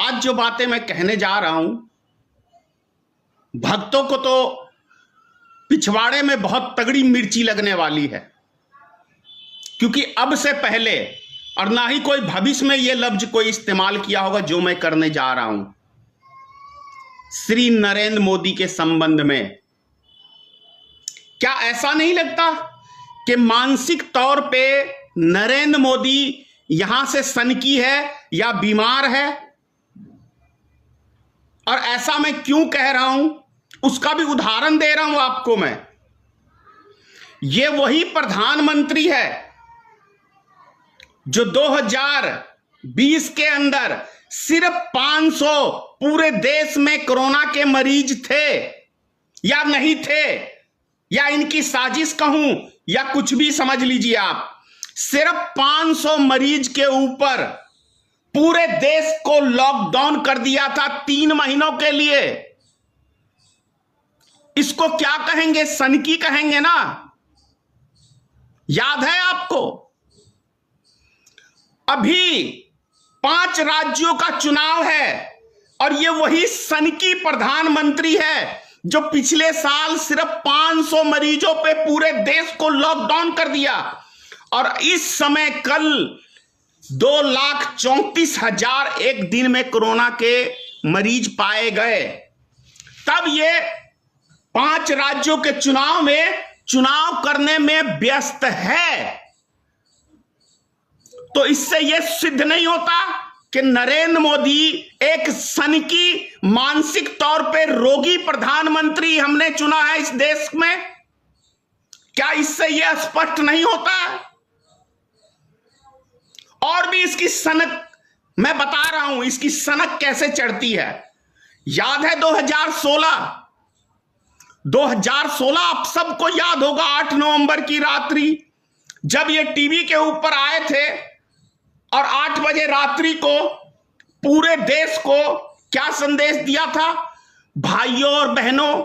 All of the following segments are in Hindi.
आज जो बातें मैं कहने जा रहा हूं, भक्तों को तो पिछवाड़े में बहुत तगड़ी मिर्ची लगने वाली है, क्योंकि अब से पहले और ना ही कोई भविष्य में यह लफ्ज कोई इस्तेमाल किया होगा जो मैं करने जा रहा हूं श्री नरेंद्र मोदी के संबंध में। क्या ऐसा नहीं लगता कि मानसिक तौर पे नरेंद्र मोदी यहां से सनकी है या बीमार है? और ऐसा मैं क्यों कह रहा हूं उसका भी उदाहरण दे रहा हूं आपको मैं। ये वही प्रधानमंत्री है जो 2020 के अंदर सिर्फ 500 पूरे देश में कोरोना के मरीज थे या नहीं थे, या इनकी साजिश कहूं या कुछ भी समझ लीजिए आप, सिर्फ 500 मरीज के ऊपर पूरे देश को लॉकडाउन कर दिया था 3 महीनों के लिए। इसको क्या कहेंगे? सनकी कहेंगे ना। याद है आपको? अभी 5 राज्यों का चुनाव है और ये वही सनकी प्रधानमंत्री है जो पिछले साल सिर्फ 500 मरीजों पे पूरे देश को लॉकडाउन कर दिया, और इस समय कल 2,34,000 एक दिन में कोरोना के मरीज पाए गए। तब ये 5 राज्यों के चुनाव में चुनाव करने में व्यस्त है। तो इससे यह सिद्ध नहीं होता कि नरेंद्र मोदी एक सनकी मानसिक तौर पे रोगी प्रधानमंत्री हमने चुना है इस देश में? क्या इससे यह स्पष्ट नहीं होता? और भी इसकी सनक मैं बता रहा हूं, इसकी सनक कैसे चढ़ती है। याद है 2016 आप सबको याद होगा, 8 नवंबर की रात्रि जब ये टीवी के ऊपर आए थे और 8 बजे रात्रि को पूरे देश को क्या संदेश दिया था? भाइयों और बहनों,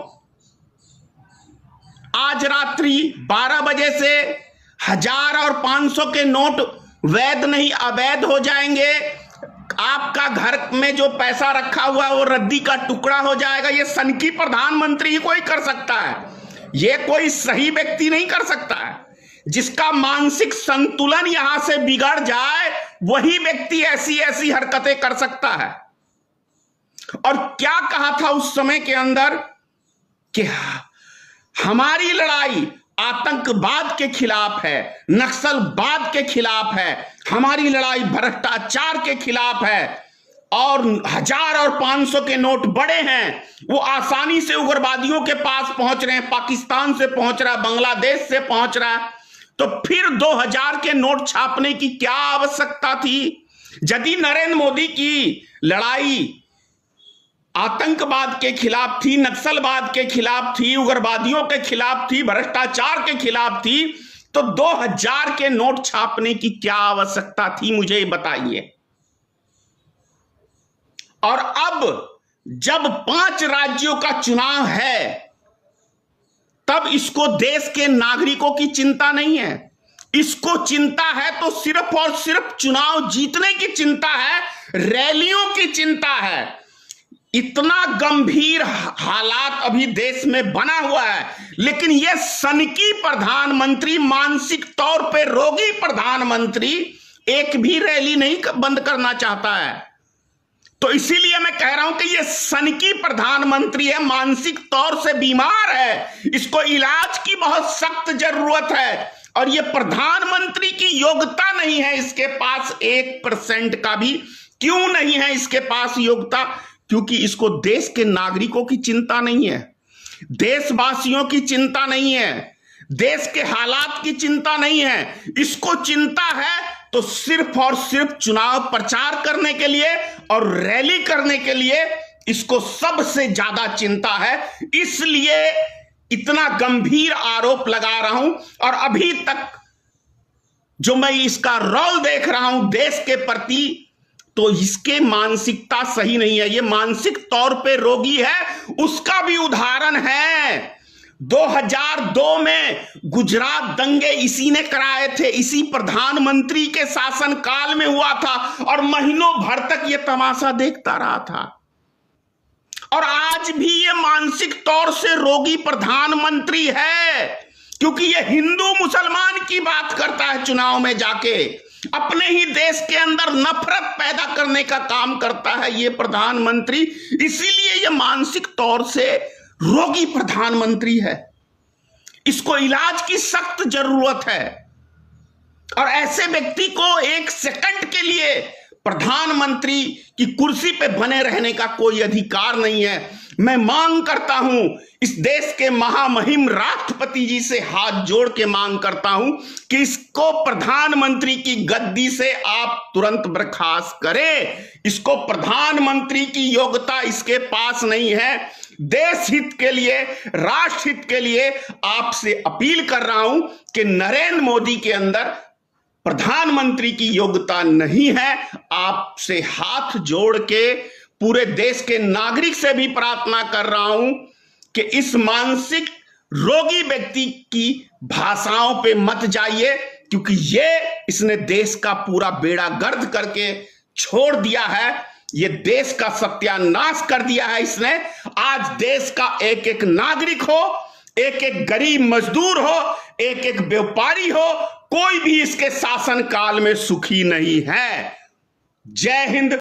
आज रात्रि 12 बजे से 1000 और 500 के नोट वैध नहीं अवैध हो जाएंगे। आपका घर में जो पैसा रखा हुआ है वो रद्दी का टुकड़ा हो जाएगा। ये सनकी प्रधानमंत्री ही कोई कर सकता है, ये कोई सही व्यक्ति नहीं कर सकता है। जिसका मानसिक संतुलन यहां से बिगड़ जाए वही व्यक्ति ऐसी ऐसी हरकतें कर सकता है। और क्या कहा था उस समय के अंदर कि हमारी लड़ाई आतंकवाद के खिलाफ है, नक्सलवाद के खिलाफ है, हमारी लड़ाई भ्रष्टाचार के खिलाफ है, और 1000 और 500 के नोट बड़े हैं, वो आसानी से उग्रवादियों के पास पहुंच रहे हैं, पाकिस्तान से पहुंच रहा है, बांग्लादेश से पहुंच रहा है। तो फिर 2000 के नोट छापने की क्या आवश्यकता थी? यदि नरेंद्र मोदी की लड़ाई आतंकवाद के खिलाफ थी, नक्सलवाद के खिलाफ थी, उग्रवादियों के खिलाफ थी, भ्रष्टाचार के खिलाफ थी, तो 2000 के नोट छापने की क्या आवश्यकता थी? मुझे बताइए। और अब जब 5 राज्यों का चुनाव है तब इसको देश के नागरिकों की चिंता नहीं है। इसको चिंता है तो सिर्फ और सिर्फ चुनाव जीतने की चिंता है, रैलियों की चिंता है। इतना गंभीर हालात अभी देश में बना हुआ है, लेकिन यह सनकी प्रधानमंत्री, मानसिक तौर पे रोगी प्रधानमंत्री एक भी रैली नहीं बंद करना चाहता है। तो इसीलिए मैं कह रहा हूं कि यह सनकी प्रधानमंत्री है, मानसिक तौर से बीमार है, इसको इलाज की बहुत सख्त जरूरत है। और यह प्रधानमंत्री की योग्यता नहीं है इसके पास, 1% का भी क्यों नहीं है इसके पास योग्यता? क्योंकि इसको देश के नागरिकों की चिंता नहीं है, देशवासियों की चिंता नहीं है, देश के हालात की चिंता नहीं है। इसको चिंता है तो सिर्फ और सिर्फ चुनाव प्रचार करने के लिए और रैली करने के लिए इसको सबसे ज्यादा चिंता है। इसलिए इतना गंभीर आरोप लगा रहा हूं। और अभी तक जो मैं इसका रोल देख रहा हूं देश के प्रति, तो इसके मानसिकता सही नहीं है, ये मानसिक तौर पे रोगी है। उसका भी उदाहरण है 2002 में गुजरात दंगे इसी ने कराए थे, इसी प्रधानमंत्री के शासन काल में हुआ था और महीनों भर तक यह तमाशा देखता रहा था। और आज भी ये मानसिक तौर से रोगी प्रधानमंत्री है, क्योंकि ये हिंदू मुसलमान की बात करता है, चुनाव में जाके अपने ही देश के अंदर नफरत पैदा करने का काम करता है ये प्रधानमंत्री। इसीलिए ये मानसिक तौर से रोगी प्रधानमंत्री है, इसको इलाज की सख्त जरूरत है। और ऐसे व्यक्ति को एक सेकंड के लिए प्रधानमंत्री की कुर्सी पे बने रहने का कोई अधिकार नहीं है। मैं मांग करता हूं, इस देश के महामहिम राष्ट्रपति जी से हाथ जोड़ के मांग करता हूं कि इसको प्रधानमंत्री की गद्दी से आप तुरंत बर्खास्त करें। इसको प्रधानमंत्री की योग्यता इसके पास नहीं है। देश हित के लिए, राष्ट्र हित के लिए आपसे अपील कर रहा हूं कि नरेंद्र मोदी के अंदर प्रधानमंत्री की योग्यता नहीं है। आपसे हाथ जोड़ के पूरे देश के नागरिक से भी प्रार्थना कर रहा हूं कि इस मानसिक रोगी व्यक्ति की भाषाओं पे मत जाइए, क्योंकि इसने देश का पूरा बेड़ा गर्द करके छोड़ दिया है। ये देश का सत्यानाश कर दिया है इसने। आज देश का एक एक नागरिक हो, एक एक गरीब मजदूर हो, एक एक व्यापारी हो, कोई भी इसके शासन काल में सुखी नहीं है। जय हिंद,